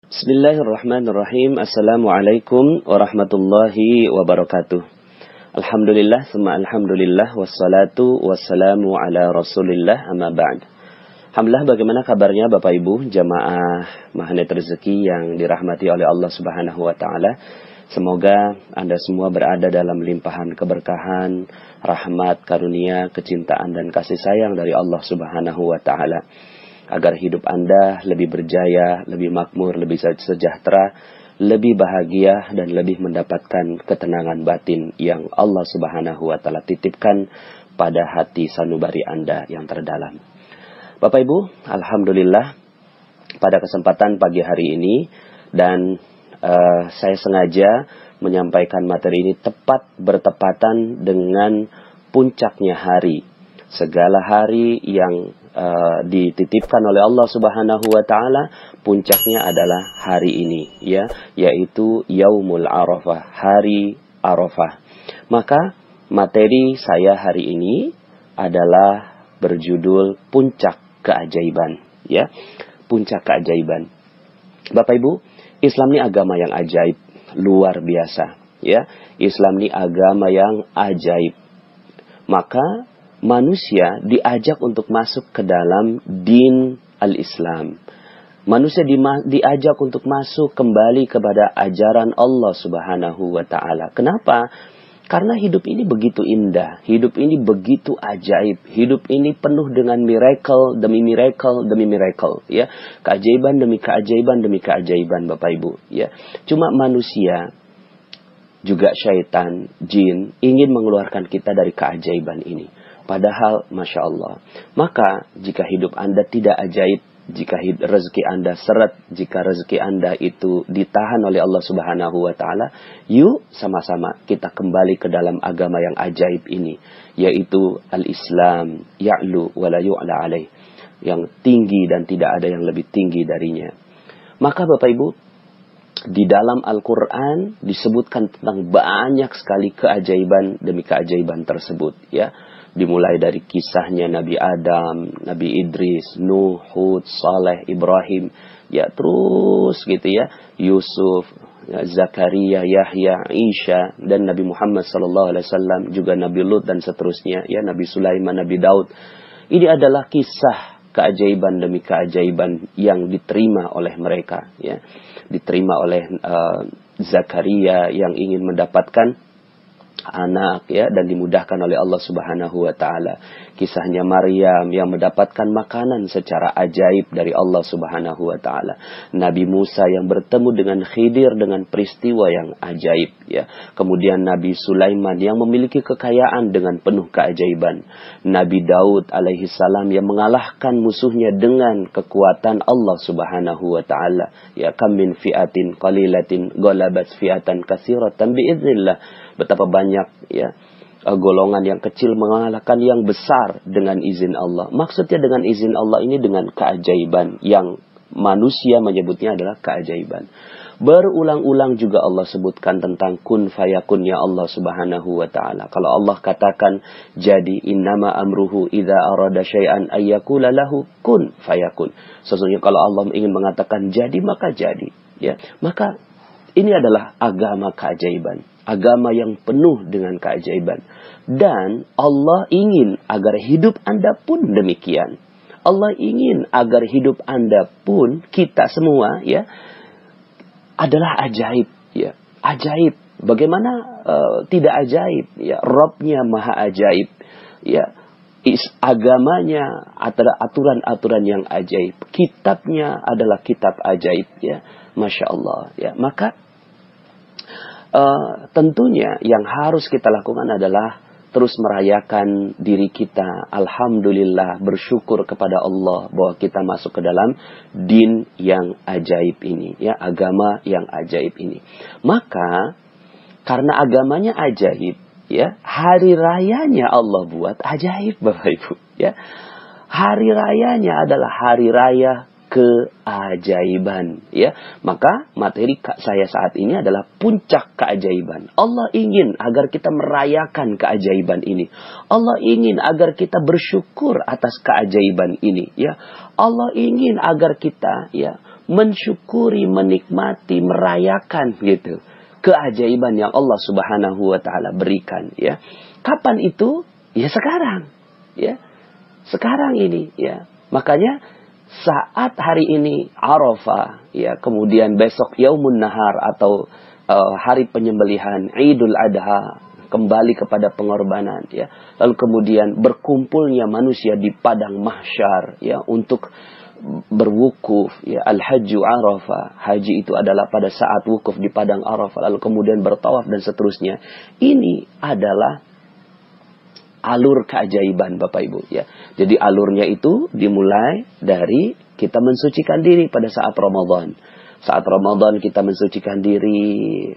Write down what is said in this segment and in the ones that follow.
Bismillahirrahmanirrahim. Assalamualaikum warahmatullahi wabarakatuh. Alhamdulillah, summa alhamdulillah, wassalatu wassalamu ala rasulillah, amma ba'd. Alhamdulillah, bagaimana kabarnya Bapak Ibu jamaah Magnet Rezeki yang dirahmati oleh Allah Subhanahu wa taala. Semoga Anda semua berada dalam limpahan keberkahan, rahmat, karunia, kecintaan dan kasih sayang dari Allah Subhanahu wa taala. Agar hidup Anda lebih berjaya, lebih makmur, lebih sejahtera, lebih bahagia, dan lebih mendapatkan ketenangan batin yang Allah Subhanahu wa taala titipkan pada hati sanubari Anda yang terdalam. Bapak Ibu, alhamdulillah pada kesempatan pagi hari ini, dan saya sengaja menyampaikan materi ini tepat bertepatan dengan puncaknya hari. Segala hari yang dititipkan oleh Allah Subhanahu wa taala, puncaknya adalah hari ini, ya, yaitu Yaumul Arafah, hari Arafah. Maka materi saya hari ini adalah berjudul Puncak Keajaiban, ya. Puncak keajaiban. Bapak Ibu, Islam ini agama yang ajaib, luar biasa, ya. Islam ini agama yang ajaib. Maka manusia diajak untuk masuk ke dalam din al-Islam. Manusia diajak untuk masuk kembali kepada ajaran Allah Subhanahu wa taala. Kenapa? Karena hidup ini begitu indah, hidup ini begitu ajaib, hidup ini penuh dengan miracle demi miracle demi miracle, ya. Keajaiban demi keajaiban demi keajaiban, Bapak Ibu, ya. Cuma manusia juga syaitan, jin ingin mengeluarkan kita dari keajaiban ini. Padahal, Masya Allah. Maka, jika hidup Anda tidak ajaib, jika rezeki Anda seret, jika rezeki Anda itu ditahan oleh Allah Subhanahu wa taala, yuk sama-sama kita kembali ke dalam agama yang ajaib ini, yaitu al-Islam, ya'lu wa la yu'la alaih, yang tinggi dan tidak ada yang lebih tinggi darinya. Maka Bapak Ibu, di dalam Al-Quran disebutkan tentang banyak sekali keajaiban demi keajaiban tersebut, ya. Dimulai dari kisahnya Nabi Adam, Nabi Idris, Nuh, Hud, Saleh, Ibrahim, ya terus gitu, ya. Yusuf, Zakaria, Yahya, Isa, dan Nabi Muhammad SAW, juga Nabi Lut dan seterusnya, ya, Nabi Sulaiman, Nabi Daud. Ini adalah kisah keajaiban demi keajaiban yang diterima oleh mereka, ya. Diterima oleh Zakaria yang ingin mendapatkan anak, ya, dan dimudahkan oleh Allah Subhanahu wa taala. Kisahnya Maryam yang mendapatkan makanan secara ajaib dari Allah Subhanahu wa taala. Nabi Musa yang bertemu dengan Khidir dengan peristiwa yang ajaib, ya. Kemudian Nabi Sulaiman yang memiliki kekayaan dengan penuh keajaiban. Nabi Daud alaihi salam yang mengalahkan musuhnya dengan kekuatan Allah Subhanahu wa taala. Ya, kam min fi'atin qalilatin ghalabat fi'atan katsiratan biiznillah. Betapa banyak, ya, golongan yang kecil mengalahkan yang besar dengan izin Allah. Maksudnya dengan izin Allah ini dengan keajaiban yang manusia menyebutnya adalah keajaiban. Berulang-ulang juga Allah sebutkan tentang kun fayakunnya Allah Subhanahu wa taala. Kalau Allah katakan jadi, innama amruhu idza arada syai'an ayyakula lahu kun fayakun. Sesungguhnya kalau Allah ingin mengatakan jadi, maka jadi, ya. Maka ini adalah agama keajaiban, agama yang penuh dengan keajaiban. Dan Allah ingin agar hidup Anda pun demikian. Allah ingin agar hidup Anda pun, kita semua, ya, adalah ajaib, ya. Ajaib. Bagaimana tidak ajaib, ya. Rabbnya maha ajaib, ya. Agamanya adalah aturan-aturan yang ajaib. Kitabnya adalah kitab ajaib, ya. Masya Allah, ya. Maka tentunya yang harus kita lakukan adalah terus merayakan diri kita. Alhamdulillah, bersyukur kepada Allah bahwa kita masuk ke dalam din yang ajaib ini, ya, agama yang ajaib ini. Maka karena agamanya ajaib, ya, hari rayanya Allah buat ajaib, Bapak Ibu, ya. Hari rayanya adalah hari raya keajaiban, ya. Maka materi saya saat ini adalah puncak keajaiban. Allah ingin agar kita merayakan keajaiban ini. Allah ingin agar kita bersyukur atas keajaiban ini, ya. Allah ingin agar kita, ya, mensyukuri, menikmati, merayakan gitu keajaiban yang Allah Subhanahu wa taala berikan, ya. Kapan itu? Ya sekarang, ya. Sekarang ini, ya. Makanya saat hari ini Arafah, ya, kemudian besok Yaumun Nahar atau hari penyembelihan Idul Adha, kembali kepada pengorbanan, ya. Lalu kemudian berkumpulnya manusia di padang mahsyar, ya, untuk berwukuf, ya, al-hajju Arafah. Haji itu adalah pada saat wukuf di padang Arafah, lalu kemudian bertawaf dan seterusnya. Ini adalah alur keajaiban, Bapak Ibu, ya. Jadi alurnya itu dimulai dari kita mensucikan diri pada saat Ramadan. Saat Ramadan kita mensucikan diri,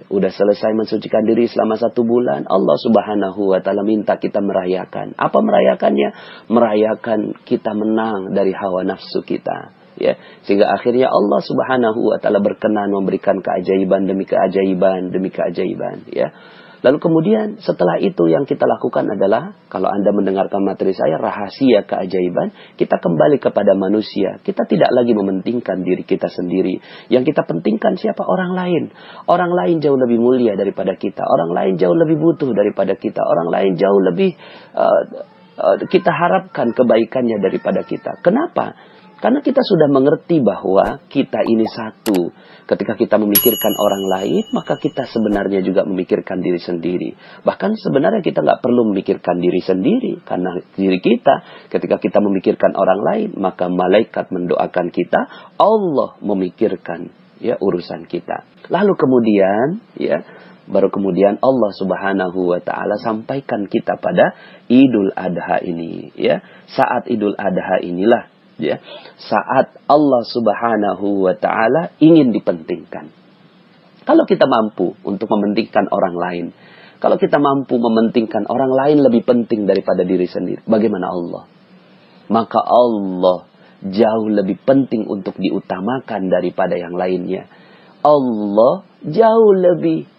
udah selesai mensucikan diri selama 1 bulan, Allah Subhanahu wa taala minta kita merayakan. Apa merayakannya? Merayakan kita menang dari hawa nafsu kita, ya. Sehingga akhirnya Allah Subhanahu wa taala berkenan memberikan keajaiban demi keajaiban demi keajaiban, ya. Lalu kemudian setelah itu yang kita lakukan adalah, kalau Anda mendengarkan materi saya, rahasia keajaiban, kita kembali kepada manusia. Kita tidak lagi mementingkan diri kita sendiri. Yang kita pentingkan siapa? Orang lain. Orang lain jauh lebih mulia daripada kita. Orang lain jauh lebih butuh daripada kita. Orang lain jauh lebih kita harapkan kebaikannya daripada kita. Kenapa? Karena kita sudah mengerti bahwa kita ini satu. Ketika kita memikirkan orang lain, maka kita sebenarnya juga memikirkan diri sendiri. Bahkan sebenarnya kita nggak perlu memikirkan diri sendiri. Karena diri kita, ketika kita memikirkan orang lain, maka malaikat mendoakan kita, Allah memikirkan, ya, urusan kita. Lalu kemudian, ya, baru kemudian Allah Subhanahu wa taala sampaikan kita pada Idul Adha ini, ya. Saat Idul Adha inilah, ya, saat Allah Subhanahu wa taala ingin dipentingkan. Kalau kita mampu untuk mementingkan orang lain, kalau kita mampu mementingkan orang lain lebih penting daripada diri sendiri, bagaimana Allah? Maka Allah jauh lebih penting untuk diutamakan daripada yang lainnya. Allah jauh lebih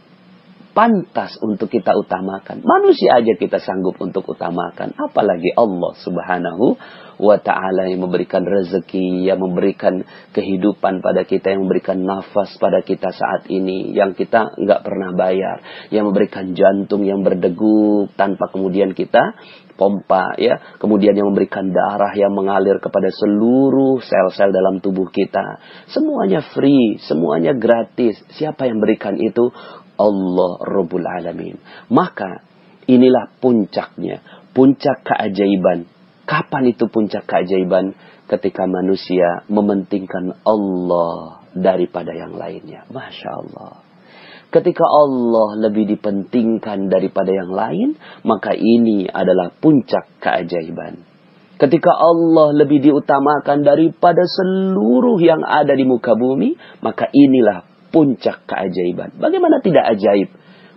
pantas untuk kita utamakan. Manusia aja kita sanggup untuk utamakan, apalagi Allah Subhanahu wa ta'ala yang memberikan rezeki, yang memberikan kehidupan pada kita, yang memberikan nafas pada kita saat ini, yang kita nggak pernah bayar, yang memberikan jantung yang berdegup tanpa kemudian kita pompa, ya, kemudian yang memberikan darah yang mengalir kepada seluruh sel-sel dalam tubuh kita. Semuanya free, semuanya gratis. Siapa yang berikan itu? Allah Rabbul Alamin. Maka inilah puncaknya, puncak keajaiban. Kapan itu puncak keajaiban? Ketika manusia mementingkan Allah daripada yang lainnya. Masya Allah. Ketika Allah lebih dipentingkan daripada yang lain, maka ini adalah puncak keajaiban. Ketika Allah lebih diutamakan daripada seluruh yang ada di muka bumi, maka inilah puncak keajaiban. Bagaimana tidak ajaib?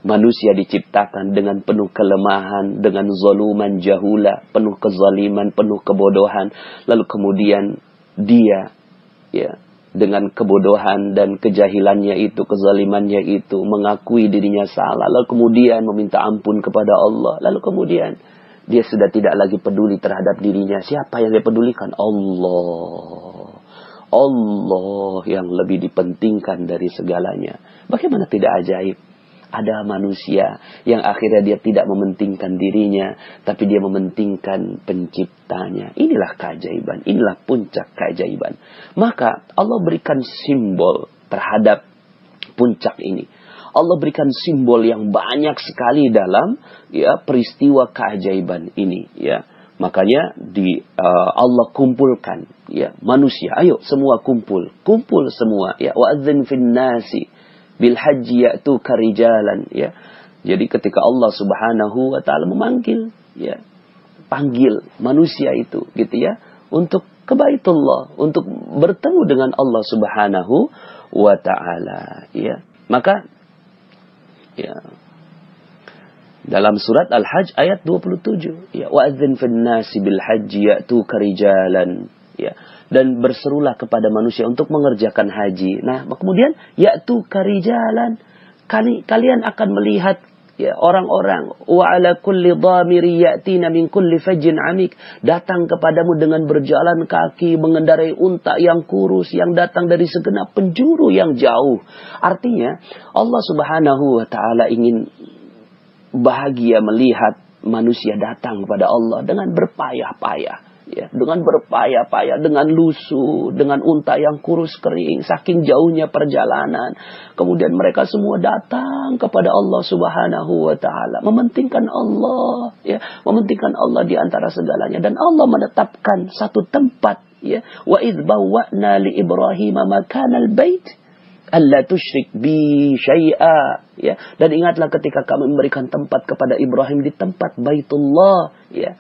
Manusia diciptakan dengan penuh kelemahan, dengan zaluman jahula, penuh kezaliman, penuh kebodohan. Lalu kemudian dia, ya, dengan kebodohan dan kejahilannya itu, kezalimannya itu, mengakui dirinya salah. Lalu kemudian meminta ampun kepada Allah. Lalu kemudian dia sudah tidak lagi peduli terhadap dirinya. Siapa yang dia pedulikan? Allah. Allah yang lebih dipentingkan dari segalanya. Bagaimana tidak ajaib? Ada manusia yang akhirnya dia tidak mementingkan dirinya, tapi dia mementingkan penciptanya. Inilah keajaiban, inilah puncak keajaiban. Maka Allah berikan simbol terhadap puncak ini. Allah berikan simbol yang banyak sekali dalam, ya, peristiwa keajaiban ini, ya. Makanya Allah kumpulkan, ya, manusia. Ayo semua kumpul semua, ya. Wa'adzin fin nasi bil haji ya'tuka rijalan, ya. Jadi ketika Allah Subhanahu wa taala memanggil, ya, panggil manusia itu, gitu, ya, untuk ke Baitullah, untuk bertemu dengan Allah Subhanahu wa taala, ya. Maka, ya, Dalam surat Al-Hajj ayat 27, ya, wa'adzin fin nasi bil hajji ya'tuka rijalan, ya, dan berserulah kepada manusia untuk mengerjakan haji. Nah, kemudian ya'tuka rijalan, kalian akan melihat, ya, orang-orang, wa ala kulli dhamiri ya'tina min kulli fajjin amik, datang kepadamu dengan berjalan kaki, mengendarai unta yang kurus yang datang dari segenap penjuru yang jauh. Artinya Allah Subhanahu wa taala ingin bahagia melihat manusia datang kepada Allah dengan berpayah-payah, ya, dengan berpayah-payah, dengan lusuh, dengan unta yang kurus kering, saking jauhnya perjalanan. Kemudian mereka semua datang kepada Allah Subhanahu wa taala, mementingkan Allah, ya, mementingkan Allah di antara segalanya, dan Allah menetapkan satu tempat, ya, wa idz bawwa'na li Ibrahim makanal bait alla tusyrik bi syai'a, ya, dan ingatlah ketika kami memberikan tempat kepada Ibrahim di tempat Baitullah, ya.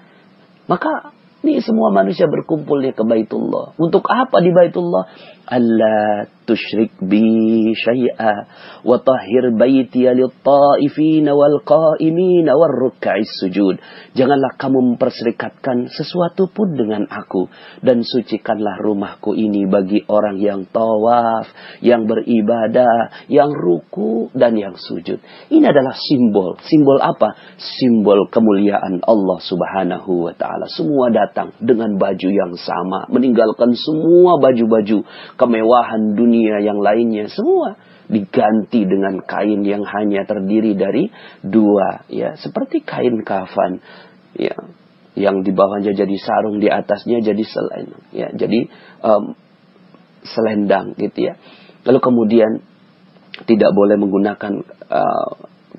Maka ini semua manusia berkumpulnya ke Baitullah. Untuk apa di Baitullah? Alla tusyrik bi syai'a wa tahhir baitiya lit-ta'ifina wal qa'imina war ruk'is sujud. Janganlah kamu memperserikatkan sesuatu pun dengan aku, dan sucikanlah rumahku ini bagi orang yang tawaf, yang beribadah, yang ruku dan yang sujud. Ini adalah simbol. Simbol apa? Simbol kemuliaan Allah Subhanahu wa taala. Semua datang dengan baju yang sama, meninggalkan semua baju-baju kemewahan dunia yang lainnya, semua diganti dengan kain yang hanya terdiri dari dua, ya, seperti kain kafan, ya, yang di bawahnya jadi sarung, di atasnya jadi selendang, ya, jadi selendang gitu, ya. Lalu kemudian tidak boleh menggunakan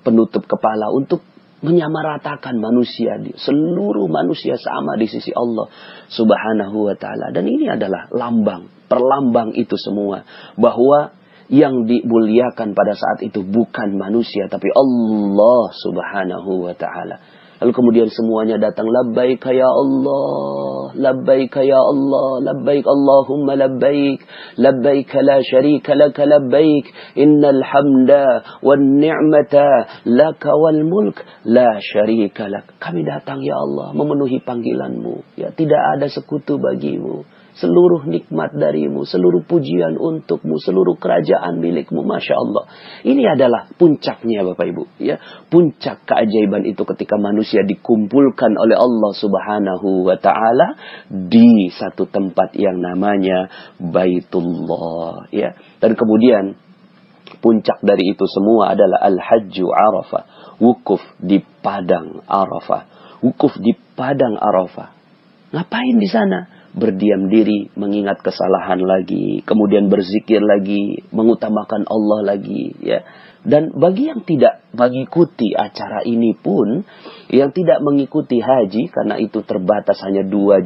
penutup kepala untuk menyamaratakan manusia, seluruh manusia sama di sisi Allah Subhanahu wa taala. Dan ini adalah lambang, perlambang itu semua, bahwa yang dimuliakan pada saat itu bukan manusia tapi Allah Subhanahu wa taala. Lalu kemudian semuanya datang, labbaik ya Allah, labbaik ya Allah, labbaik Allahumma labbaik, labbaik la syarika laka labbaik, innal hamda wan ni'mata laka wal mulk la syarika lak. Kami datang ya Allah memenuhi panggilanmu, ya, tidak ada sekutu bagimu. Seluruh nikmat darimu, seluruh pujian untukmu, seluruh kerajaan milikmu. Masya Allah. Ini adalah puncaknya Bapak Ibu, ya. Puncak keajaiban itu ketika manusia dikumpulkan oleh Allah Subhanahu wa ta'ala di satu tempat yang namanya Baitullah, ya. Dan kemudian puncak dari itu semua adalah Al-Hajju Arafah, wukuf di padang Arafah. Wukuf di padang Arafah. Ngapain di sana? Berdiam diri, mengingat kesalahan lagi, kemudian berzikir lagi, mengutamakan Allah lagi, ya. Dan bagi yang tidak mengikuti acara ini pun, yang tidak mengikuti haji, karena itu terbatas hanya 2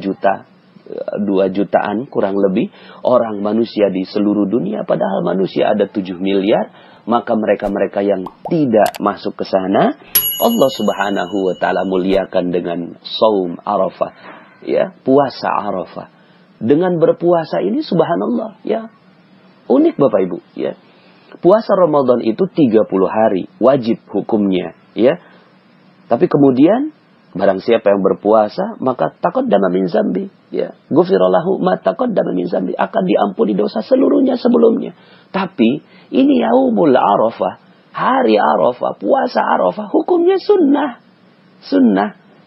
jutaan kurang lebih orang manusia di seluruh dunia, padahal manusia ada 7 miliar, maka mereka-mereka yang tidak masuk ke sana, Allah Subhanahu wa ta'ala muliakan dengan saum Arafah, ya, puasa Arafah. Dengan berpuasa ini subhanallah, ya, unik Bapak Ibu, ya. Puasa Ramadan itu 30 hari wajib hukumnya, ya. Tapi kemudian barang siapa yang berpuasa maka taqaddama min zambi, ya, ghufira lahu ma taqaddama min zambi, akan diampuni dosa seluruhnya sebelumnya. Tapi ini yaumul Arafah, hari Arafah, puasa Arafah, hukumnya sunnah.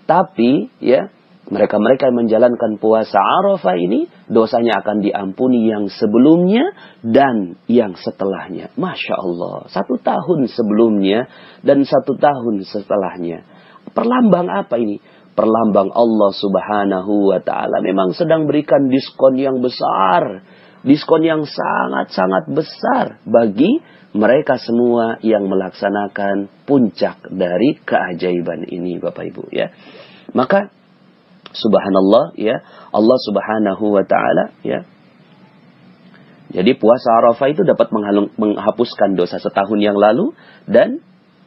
Tapi, ya, mereka-mereka yang menjalankan puasa Arafah ini, dosanya akan diampuni yang sebelumnya dan yang setelahnya. Masya Allah. 1 tahun sebelumnya dan 1 tahun setelahnya. Perlambang apa ini? Perlambang Allah Subhanahu wa ta'ala memang sedang berikan diskon yang besar. Diskon yang sangat-sangat besar bagi mereka semua yang melaksanakan puncak dari keajaiban ini Bapak Ibu, ya. Maka subhanallah, ya, Allah Subhanahu wa ta'ala, ya. Jadi puasa Arafah itu dapat menghapuskan dosa setahun yang lalu dan,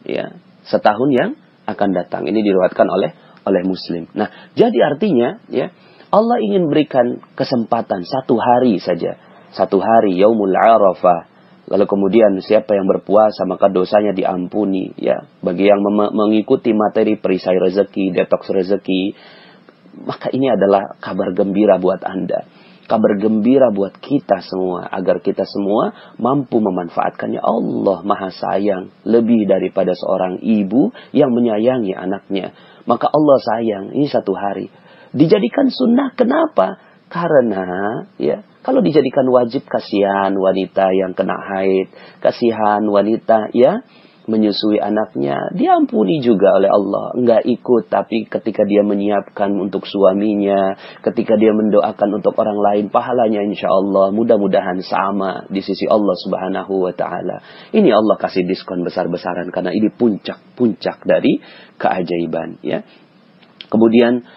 ya, setahun yang akan datang. Ini diriwayatkan oleh Muslim. Nah, jadi artinya, ya, Allah ingin berikan kesempatan 1 hari saja. 1 hari yaumul Arafah. Lalu kemudian siapa yang berpuasa maka dosanya diampuni, ya. Bagi yang mengikuti materi perisai rezeki, detoks rezeki, maka ini adalah kabar gembira buat Anda. Kabar gembira buat kita semua, agar kita semua mampu memanfaatkannya. Allah Maha Sayang, lebih daripada seorang ibu yang menyayangi anaknya. Maka Allah sayang, ini satu hari. Dijadikan sunnah, kenapa? Karena, ya, kalau dijadikan wajib, kasihan wanita yang kena haid, kasihan wanita, ya, menyusui anaknya, diampuni juga oleh Allah. Enggak ikut, tapi ketika dia menyiapkan untuk suaminya, ketika dia mendoakan untuk orang lain, pahalanya insya Allah mudah-mudahan sama di sisi Allah Subhanahu wa Ta'ala. Ini Allah kasih diskon besar-besaran karena ini puncak dari keajaiban, ya. Kemudian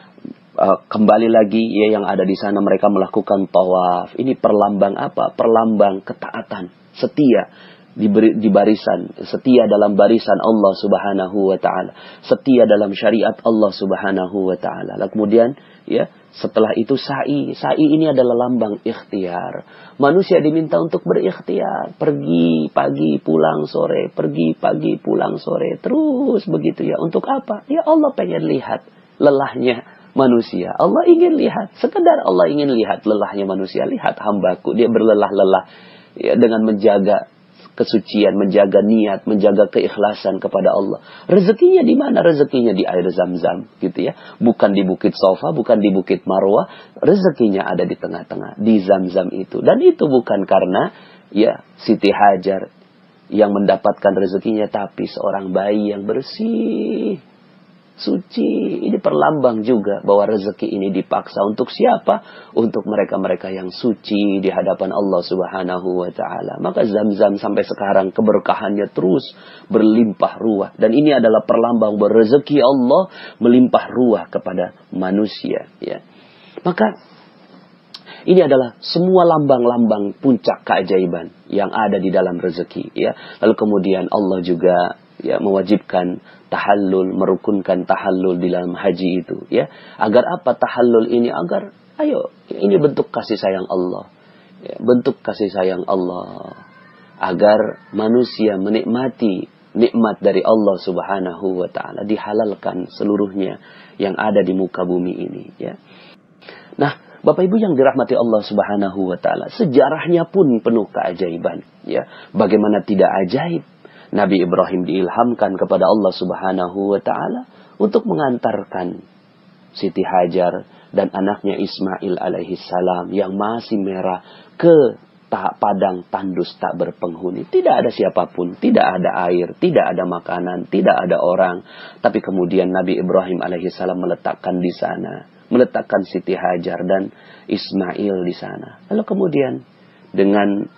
kembali lagi, ya, yang ada di sana mereka melakukan tawaf. Ini perlambang apa? Perlambang ketaatan, setia di barisan, setia dalam barisan Allah Subhanahu wa Ta'ala, setia dalam syariat Allah Subhanahu wa Ta'ala. Lalu kemudian, ya, setelah itu sa'i ini adalah lambang ikhtiar. Manusia diminta untuk berikhtiar, pergi pagi pulang sore, pergi pagi pulang sore, terus begitu, ya. Untuk apa? Ya Allah pengen lihat lelahnya manusia. Allah ingin lihat, sekedar Allah ingin lihat lelahnya manusia. Lihat hambaku, dia berlelah-lelah, ya, dengan menjaga kesucian, menjaga niat, menjaga keikhlasan kepada Allah. Rezekinya di mana? Rezekinya di air Zam-Zam, gitu, ya. Bukan di Bukit Sofa, bukan di Bukit Marwah. Rezekinya ada di tengah-tengah, di Zam-Zam itu. Dan itu bukan karena, ya, Siti Hajar yang mendapatkan rezekinya, tapi seorang bayi yang bersih, suci. Ini perlambang juga bahwa rezeki ini dipaksa untuk siapa? Untuk mereka-mereka yang suci di hadapan Allah Subhanahu wa Ta'ala. Maka Zam-Zam sampai sekarang keberkahannya terus berlimpah ruah. Dan ini adalah perlambang bahwa rezeki Allah melimpah ruah kepada manusia, ya. Maka ini adalah semua lambang-lambang puncak keajaiban yang ada di dalam rezeki, ya. Lalu kemudian Allah juga, ya, mewajibkan tahallul, merukunkan tahallul di dalam haji itu, ya. Agar apa tahallul ini? Agar, ayo, ini bentuk kasih sayang Allah, ya, bentuk kasih sayang Allah, agar manusia menikmati nikmat dari Allah Subhanahu wa Ta'ala, dihalalkan seluruhnya yang ada di muka bumi ini, ya. Nah, Bapak Ibu yang dirahmati Allah Subhanahu wa Ta'ala, sejarahnya pun penuh keajaiban, ya. Bagaimana tidak ajaib Nabi Ibrahim diilhamkan kepada Allah Subhanahu wa Ta'ala untuk mengantarkan Siti Hajar dan anaknya Ismail alaihi salam yang masih merah ke padang tandus tak berpenghuni. Tidak ada siapapun, tidak ada air, tidak ada makanan, tidak ada orang. Tapi kemudian Nabi Ibrahim alaihi salam meletakkan di sana, meletakkan Siti Hajar dan Ismail di sana. Lalu kemudian dengan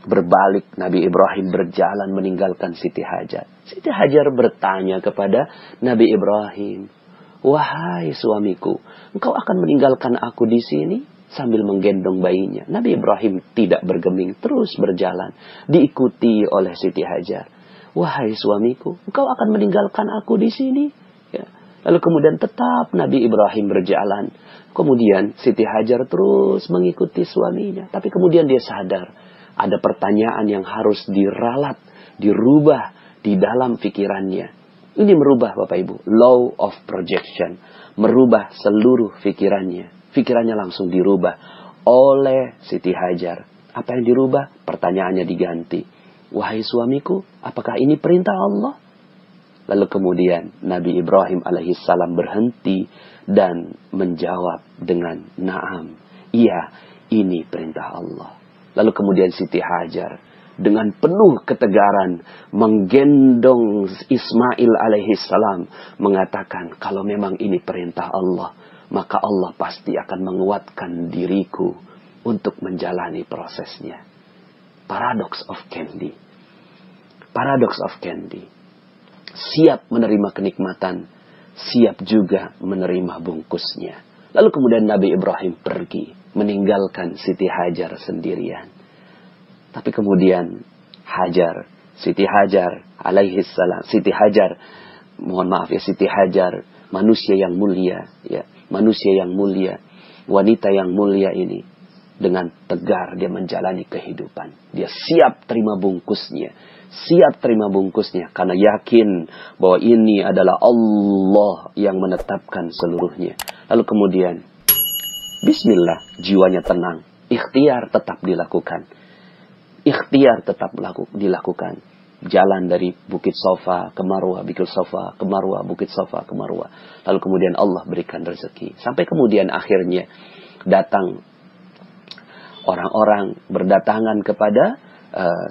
berbalik Nabi Ibrahim berjalan meninggalkan Siti Hajar. Siti Hajar bertanya kepada Nabi Ibrahim, "Wahai suamiku, engkau akan meninggalkan aku di sini?" Sambil menggendong bayinya. Nabi Ibrahim tidak bergeming, terus berjalan, diikuti oleh Siti Hajar. "Wahai suamiku, engkau akan meninggalkan aku di sini?" Ya. Lalu kemudian tetap Nabi Ibrahim berjalan. Kemudian Siti Hajar terus mengikuti suaminya. Tapi kemudian dia sadar, ada pertanyaan yang harus diralat, dirubah di dalam pikirannya. Ini merubah, Bapak Ibu, law of projection. Merubah seluruh pikirannya. Pikirannya langsung dirubah oleh Siti Hajar. Apa yang dirubah? Pertanyaannya diganti. "Wahai suamiku, apakah ini perintah Allah?" Lalu kemudian Nabi Ibrahim alaihissalam berhenti dan menjawab dengan "Na'am." Iya, ini perintah Allah. Lalu kemudian Siti Hajar dengan penuh ketegaran menggendong Ismail alaihissalam, mengatakan, "Kalau memang ini perintah Allah, maka Allah pasti akan menguatkan diriku untuk menjalani prosesnya." Paradox of Candy. Paradox of Candy. Siap menerima kenikmatan, siap juga menerima bungkusnya. Lalu kemudian Nabi Ibrahim pergi, meninggalkan Siti Hajar sendirian. Tapi kemudian Siti Hajar alaihissalam, Siti Hajar manusia yang mulia, ya, manusia yang mulia, wanita yang mulia ini dengan tegar dia menjalani kehidupan. Dia siap terima bungkusnya. Siap terima bungkusnya karena yakin bahwa ini adalah Allah yang menetapkan seluruhnya. Lalu kemudian, bismillah, jiwanya tenang. Ikhtiar tetap dilakukan. Ikhtiar tetap dilakukan. Jalan dari Bukit Sofa ke Marwah, Bukit Sofa ke Marwah, Bukit Sofa ke Marwah. Lalu kemudian Allah berikan rezeki. Sampai kemudian akhirnya datang orang-orang berdatangan kepada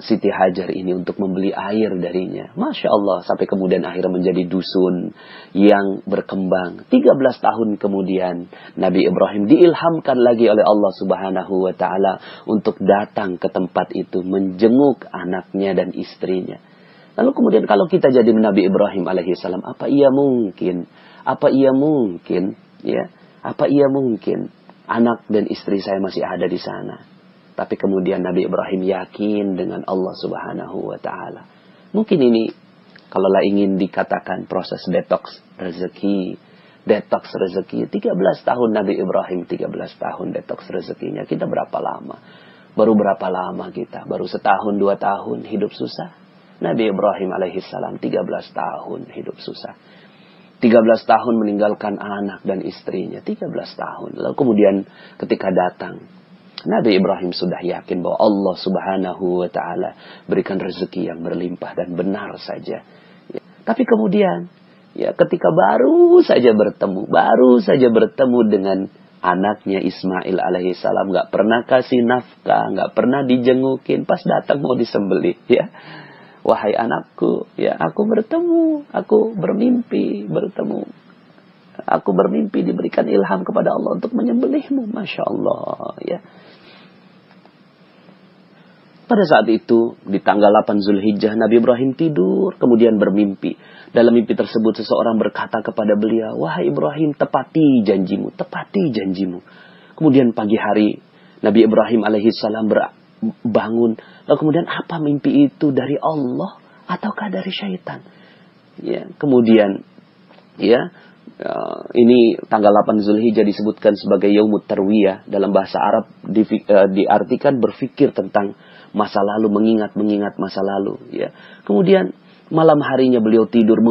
Siti Hajar ini untuk membeli air darinya. Masya Allah, sampai kemudian akhirnya menjadi dusun yang berkembang. 13 tahun kemudian Nabi Ibrahim diilhamkan lagi oleh Allah Subhanahu wa Ta'ala untuk datang ke tempat itu, menjenguk anaknya dan istrinya. Lalu kemudian kalau kita jadi Nabi Ibrahim alaihissalam, apa ia mungkin anak dan istri saya masih ada di sana? Tapi kemudian Nabi Ibrahim yakin dengan Allah Subhanahu wa Ta'ala. Mungkin ini kalaulah ingin dikatakan proses detox rezeki. 13 tahun Nabi Ibrahim, 13 tahun detox rezekinya. Kita berapa lama? Baru berapa lama kita? Baru setahun, 2 tahun hidup susah. Nabi Ibrahim alaihissalam 13 tahun hidup susah. 13 tahun meninggalkan anak dan istrinya. 13 tahun. Lalu kemudian ketika datang, Nabi Ibrahim sudah yakin bahwa Allah Subhanahu wa Ta'ala berikan rezeki yang berlimpah dan benar saja. Ya. Tapi kemudian, ya ketika baru saja bertemu dengan anaknya Ismail alaihissalam, nggak pernah kasih nafkah, nggak pernah dijengukin, pas datang mau disembelih, ya. Wahai anakku, ya aku bermimpi diberikan ilham kepada Allah untuk menyembelihmu, Masya Allah, ya. Pada saat itu, di tanggal 8 Zulhijjah, Nabi Ibrahim tidur, kemudian bermimpi. Dalam mimpi tersebut, seseorang berkata kepada beliau, wahai Ibrahim, tepati janjimu. Kemudian pagi hari, Nabi Ibrahim alaihissalam bangun. Lalu kemudian, apa mimpi itu dari Allah ataukah dari syaitan? Ya, kemudian, ini tanggal 8 Zulhijjah disebutkan sebagai Yaumut Tarwiyah. Dalam bahasa Arab diartikan berfikir tentang masa lalu, mengingat masa lalu, ya. Kemudian malam harinya beliau tidur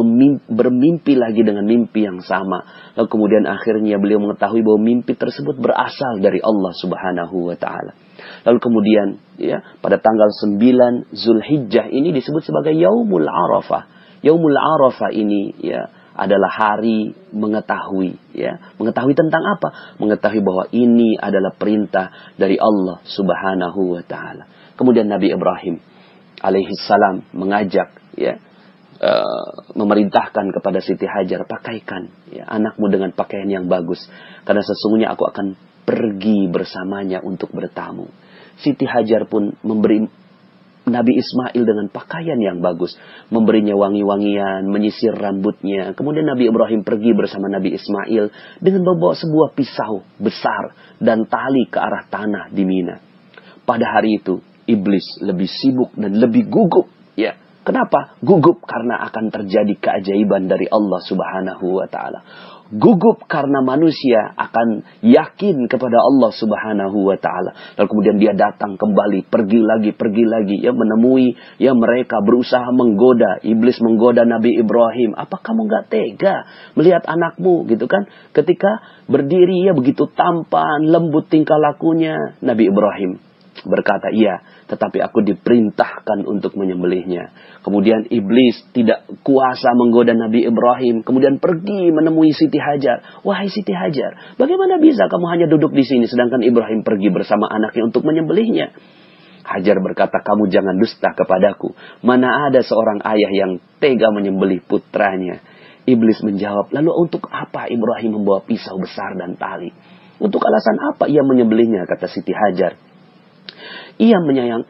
bermimpi lagi dengan mimpi yang sama. Lalu kemudian akhirnya beliau mengetahui bahwa mimpi tersebut berasal dari Allah Subhanahu wa Ta'ala. Lalu kemudian, ya, pada tanggal 9 Zulhijjah ini disebut sebagai Yaumul Arafah. Yaumul Arafah ini, ya, adalah hari mengetahui, ya. Mengetahui tentang apa? Mengetahui bahwa ini adalah perintah dari Allah Subhanahu wa Ta'ala. Kemudian Nabi Ibrahim alaihissalam mengajak, ya, memerintahkan kepada Siti Hajar, pakaikan, ya, anakmu dengan pakaian yang bagus, karena sesungguhnya aku akan pergi bersamanya untuk bertamu. Siti Hajar pun memberi Nabi Ismail dengan pakaian yang bagus, memberinya wangi-wangian, menyisir rambutnya. Kemudian Nabi Ibrahim pergi bersama Nabi Ismail dengan membawa sebuah pisau besar dan tali ke arah tanah di Mina. Pada hari itu iblis lebih sibuk dan lebih gugup, ya. Kenapa? Gugup karena akan terjadi keajaiban dari Allah Subhanahu wa Ta'ala. Gugup karena manusia akan yakin kepada Allah Subhanahu wa Ta'ala. Lalu kemudian dia datang kembali, pergi lagi, ya, menemui, ya, mereka berusaha menggoda. Iblis menggoda Nabi Ibrahim. Apa kamu gak tega melihat anakmu, gitu kan? Ketika berdiri, ya, begitu tampan, lembut tingkah lakunya. Nabi Ibrahim berkata, iya, tetapi aku diperintahkan untuk menyembelihnya. Kemudian iblis tidak kuasa menggoda Nabi Ibrahim. Kemudian pergi menemui Siti Hajar. Wahai Siti Hajar, bagaimana bisa kamu hanya duduk di sini sedangkan Ibrahim pergi bersama anaknya untuk menyembelihnya? Hajar berkata, kamu jangan dusta kepadaku. Mana ada seorang ayah yang tega menyembelih putranya? Iblis menjawab, lalu untuk apa Ibrahim membawa pisau besar dan tali? Untuk alasan apa ia menyembelihnya? Kata Siti Hajar. Ia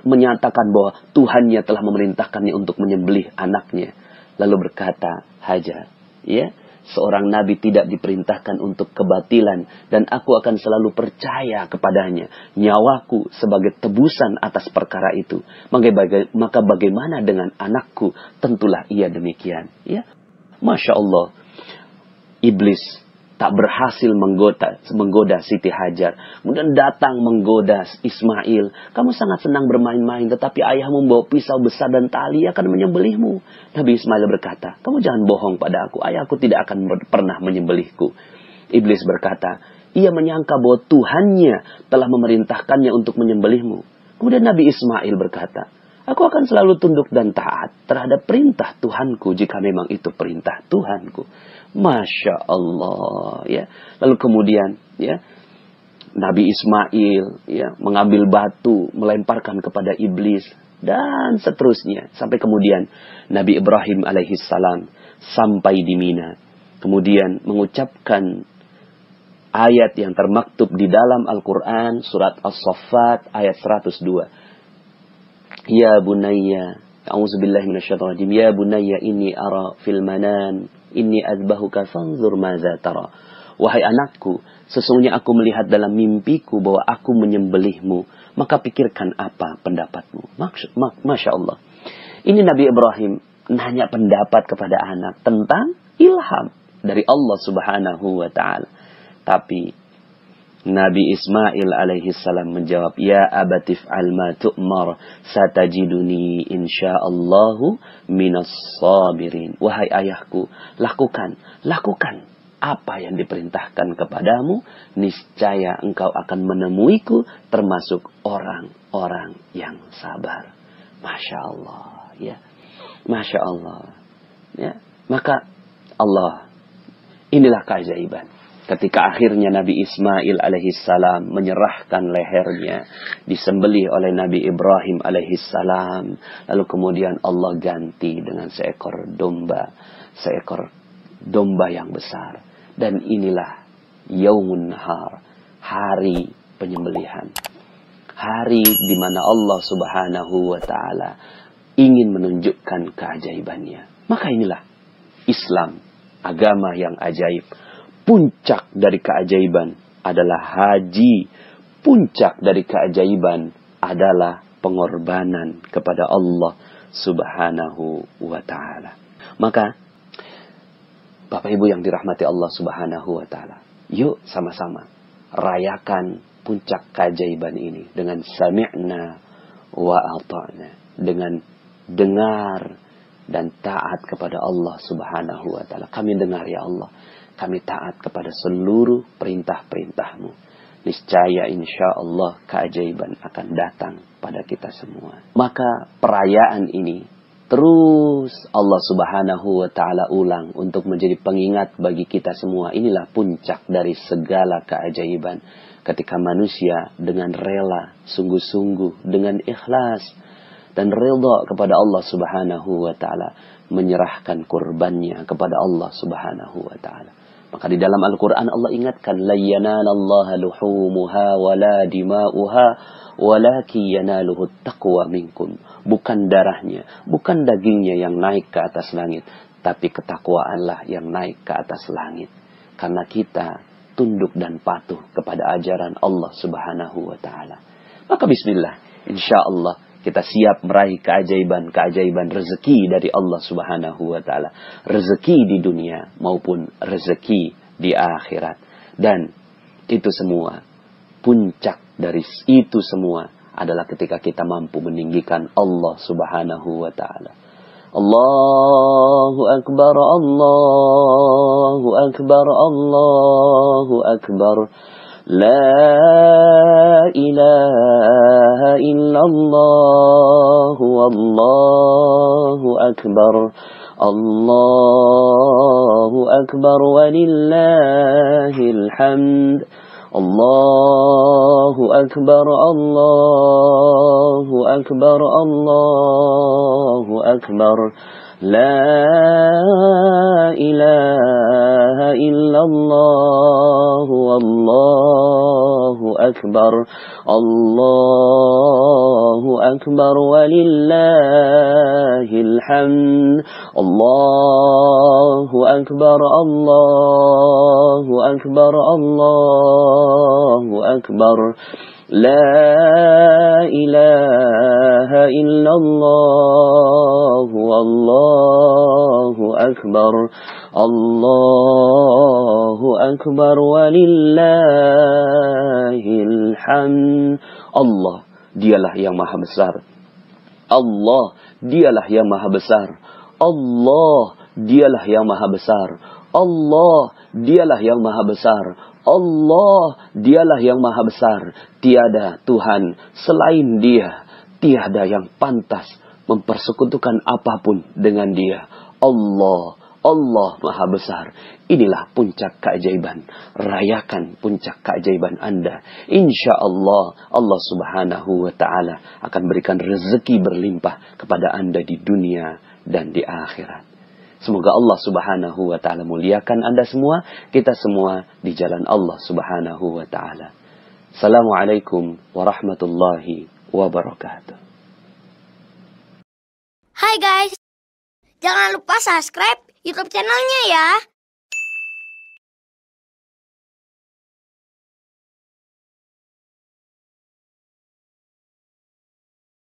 menyatakan bahwa Tuhannya telah memerintahkannya untuk menyembelih anaknya. Lalu berkata Hajar, ya, seorang nabi tidak diperintahkan untuk kebatilan, dan aku akan selalu percaya kepadanya. Nyawaku sebagai tebusan atas perkara itu. Maka bagaimana dengan anakku? Tentulah ia demikian. Ya, Masya Allah. Iblis tak berhasil menggoda Siti Hajar. Kemudian datang menggoda Ismail. Kamu sangat senang bermain-main, tetapi ayahmu membawa pisau besar dan tali akan menyembelihmu. Nabi Ismail berkata, kamu jangan bohong pada aku. Ayahku tidak akan pernah menyembelihku. Iblis berkata, ia menyangka bahwa Tuhannya telah memerintahkannya untuk menyembelihmu. Kemudian Nabi Ismail berkata, aku akan selalu tunduk dan taat terhadap perintah Tuhanku jika memang itu perintah Tuhanku. Masya Allah, ya. Lalu kemudian, ya, Nabi Ismail, ya, mengambil batu, melemparkan kepada iblis, dan seterusnya. Sampai kemudian Nabi Ibrahim alaihissalam sampai di Mina. Kemudian mengucapkan ayat yang termaktub di dalam Al-Quran, surat As-Saffat, ayat 102. Ya bunayya, a'udzubillahi minasyaitonir rajim. Ya bunayya inni ara fil manan inni azbahuka fanzur madza tara. Wahai anakku, sesungguhnya aku melihat dalam mimpiku bahwa aku menyembelihmu, maka pikirkan apa pendapatmu. Masya Allah. Ini Nabi Ibrahim nanya pendapat kepada anak tentang ilham dari Allah Subhanahu wa taala. Tapi Nabi Ismail alaihissalam menjawab, ya abatif alma tu'mar satajiduni insyaallahu minas sabirin. Wahai ayahku, lakukan apa yang diperintahkan kepadamu, niscaya engkau akan menemuiku termasuk orang-orang yang sabar. Masya Allah, ya. Masya Allah, ya. Maka Allah, inilah keajaiban. Ketika akhirnya Nabi Ismail alaihissalam menyerahkan lehernya, disembelih oleh Nabi Ibrahim alaihissalam. Lalu kemudian Allah ganti dengan seekor domba yang besar. Dan inilah Yaumun Nahar, hari penyembelihan. Hari di mana Allah Subhanahu wa taala ingin menunjukkan keajaibannya. Maka inilah Islam, agama yang ajaib. Puncak dari keajaiban adalah haji. Puncak dari keajaiban adalah pengorbanan kepada Allah Subhanahu wa ta'ala. Maka, Bapak Ibu yang dirahmati Allah Subhanahu wa ta'ala, yuk sama-sama rayakan puncak keajaiban ini dengan sami'na wa ata'na, dengan dengar dan taat kepada Allah Subhanahu wa ta'ala. Kami dengar ya Allah, kami taat kepada seluruh perintah-perintahmu. Niscaya insya Allah keajaiban akan datang pada kita semua. Maka perayaan ini terus Allah Subhanahu wa ta'ala ulang untuk menjadi pengingat bagi kita semua. Inilah puncak dari segala keajaiban. Ketika manusia dengan rela, sungguh-sungguh, dengan ikhlas dan ridha kepada Allah Subhanahu wa ta'ala, menyerahkan kurbannya kepada Allah Subhanahu wa ta'ala. Maka di dalam Al-Quran Allah ingatkan, la yanalallaha luhumuha wala dima'uha walaki yanaluhu taqwa minkum. Bukan darahnya, bukan dagingnya yang naik ke atas langit, tapi ketakwaanlah yang naik ke atas langit. Karena kita tunduk dan patuh kepada ajaran Allah Subhanahu wa ta'ala. Maka bismillah, insyaallah kita siap meraih keajaiban-keajaiban rezeki dari Allah Subhanahu wa ta'ala. Rezeki di dunia maupun rezeki di akhirat. Dan itu semua, puncak dari itu semua adalah ketika kita mampu meninggikan Allah Subhanahu wa ta'ala. Allahu Akbar, Allahu Akbar, Allahu Akbar. La ilaha illallah wallahu akbar. Allahu akbar walillahil hamd. Allahu akbar, Allahu akbar, Allahu akbar. La ilaha illallah wallahu akbar. Allahu akbar walillahil hamd. Allahu akbar, Allahu akbar, Allahu akbar. La ilaha illallah wallahu akbar. Allahu Akbar walillahil hamd. Allah, dialah yang maha besar. Allah, dialah yang maha besar. Allah, dialah yang maha besar. Allah, dialah yang maha besar. Allah, dialah yang maha besar. Tiada Tuhan selain Dia. Tiada yang pantas mempersekutukan apapun dengan Dia. Allah, Allah maha besar. Inilah puncak keajaiban. Rayakan puncak keajaiban Anda. Insya Allah, Allah subhanahu wa ta'ala akan berikan rezeki berlimpah kepada Anda di dunia dan di akhirat. Semoga Allah subhanahu wa ta'ala muliakan Anda semua, kita semua di jalan Allah subhanahu wa ta'ala. Assalamualaikum warahmatullahi wabarakatuh. Hai guys, jangan lupa subscribe YouTube channelnya ya.